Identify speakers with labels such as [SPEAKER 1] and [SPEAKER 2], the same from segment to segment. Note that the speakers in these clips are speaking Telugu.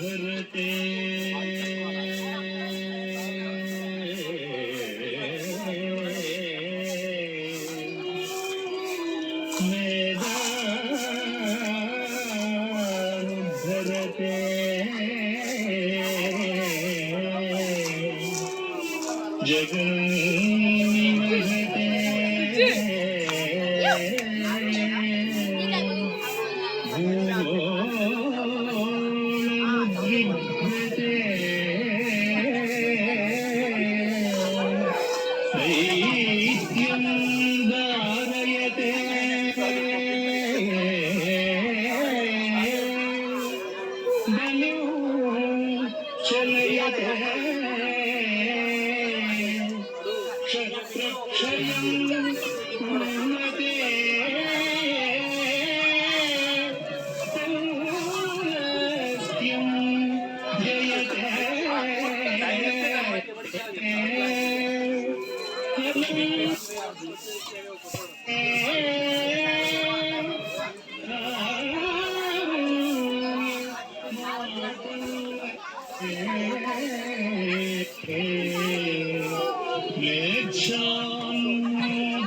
[SPEAKER 1] भरते भरते जगन्निमहते भूगोलमुद्विघ्नते दैत्यं धारयते चलयते क्षत्रक्षयं उन्नते पौलस्त्यं जयते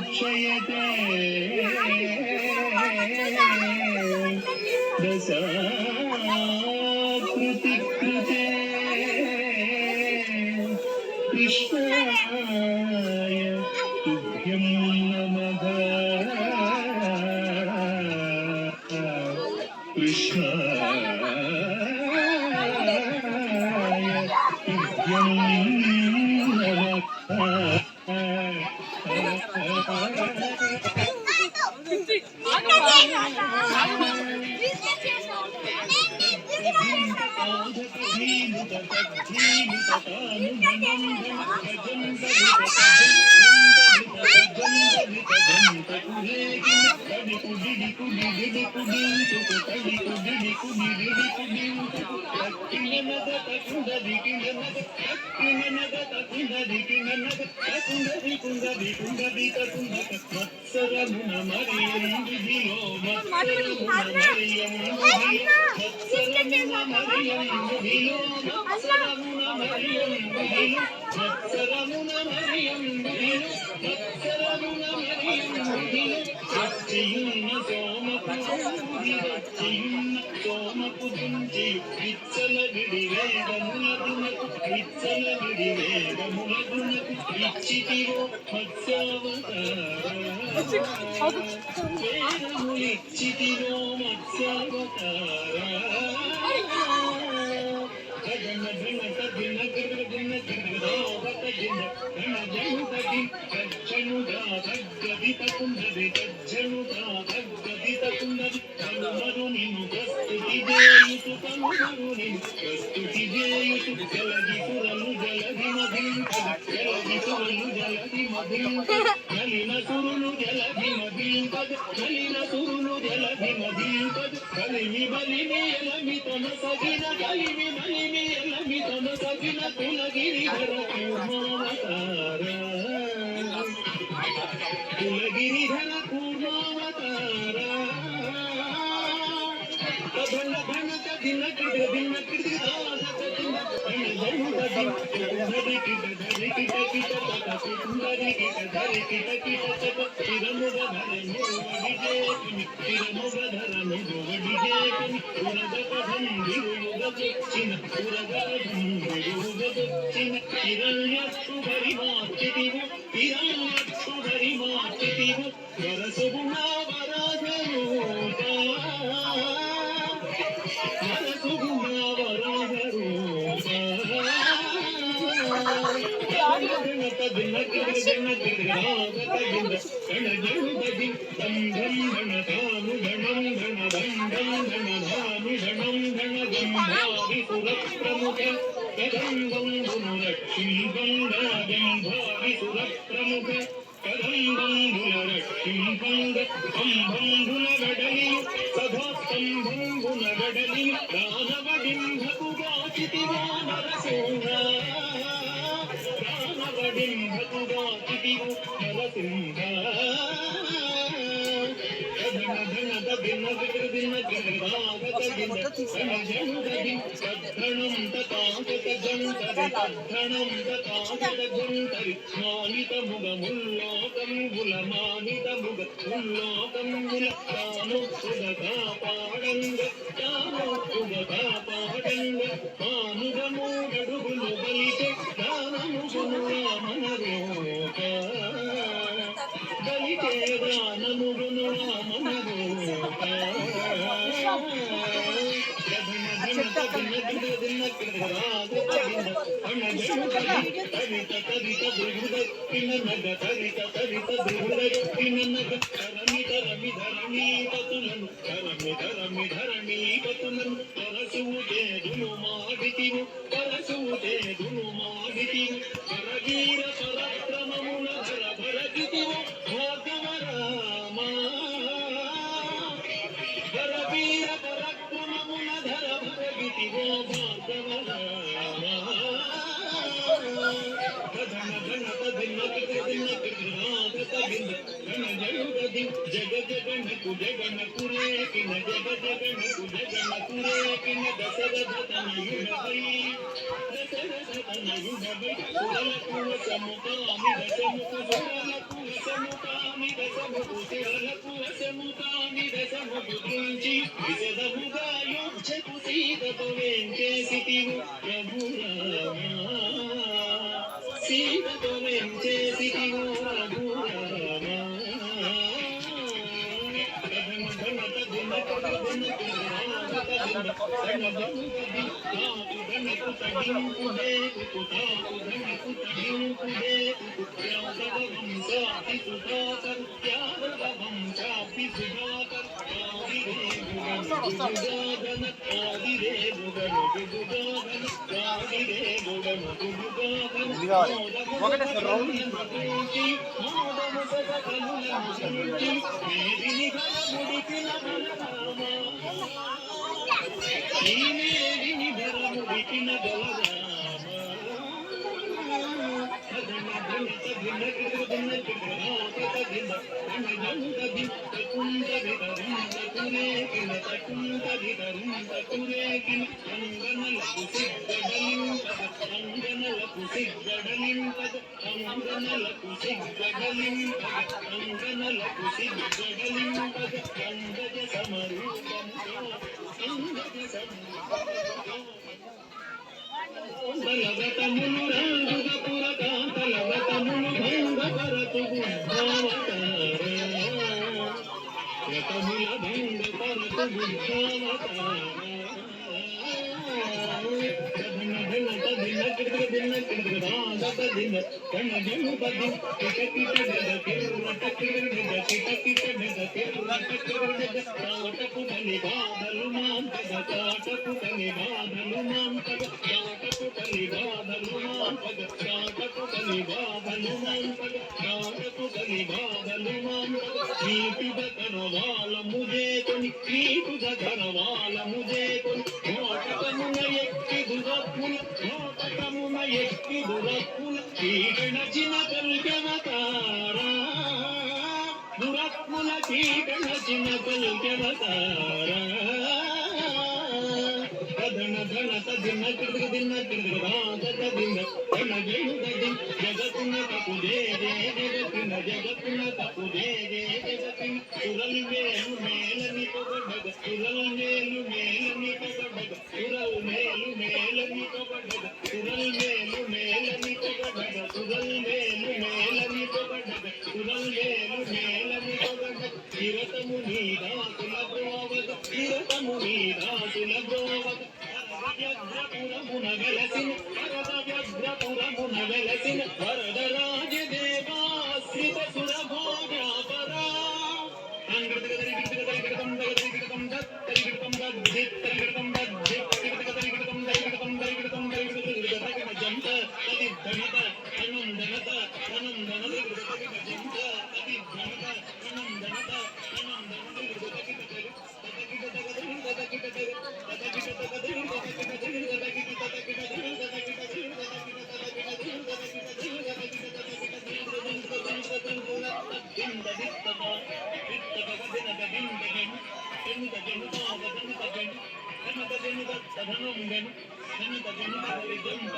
[SPEAKER 1] क्षयते दशाकृतिकृते कृष्णाय तुभ्यं नमः कृष्णाय तुभ्यं नमः कुलगिरिधर कूर्मावतार మానుగమూడడుగులు బలితే దానముగును మనరోక బలితే దానముగును మనరోక జగజగనకు జగనకురేకిన జగజగనకు జగనకురేకిన దశరథతనయుడవై సురలకు వశముకామి దశముకు సురలకు వశముకామి దశముకు సురలకు వశముకామి దశముకు గురించి విశదముగా యోచకు సీతతో వెంచేసితివు ప్రభురామా సీతతో వెంచేసితివు ప్రభురామా
[SPEAKER 2] ఒకటే సార్ రౌండ్
[SPEAKER 1] తలగతములు రంగుగ పురకాంత లగతములు భంగపరతు రతముల భంగపరతు ముజే కొని నీటుగా ధనవాల ముజే కొని మోటకమున ఎక్కి దురత్ముల మోటకమున ఎక్కి దురత్ముల చీకణచిన కల్కెవతారా దురత్ముల చీకణచిన కల్కెవతారా ధన ధన దిన కిడ దిన కిడ దిన ధన జయుగది జగతున తపుదే జగతున జగతున తపుదే జగతిన సురల్ మేలు మేలని పొగడగ సురల్ మేలు మేలని పొగడగ సురల్ మేలు మేలని పొగడగ సురల్ మేలు మేలని పొగడగ సురల్ మేలు మేలని పొగడగ సురల్ మేలు మేలని పొగడగ చిరతము నీదాసుల బ్రోవగ చిరతము నీదాసుల బ్రోవగ వ్యగ్రపురమున వెలసిన వరద వ్యగ్రపురమున వెలసిన వరదరాజ దేవాశ్రిత సురభోగాపరా ధనం గను ధనిక ధనిక జంప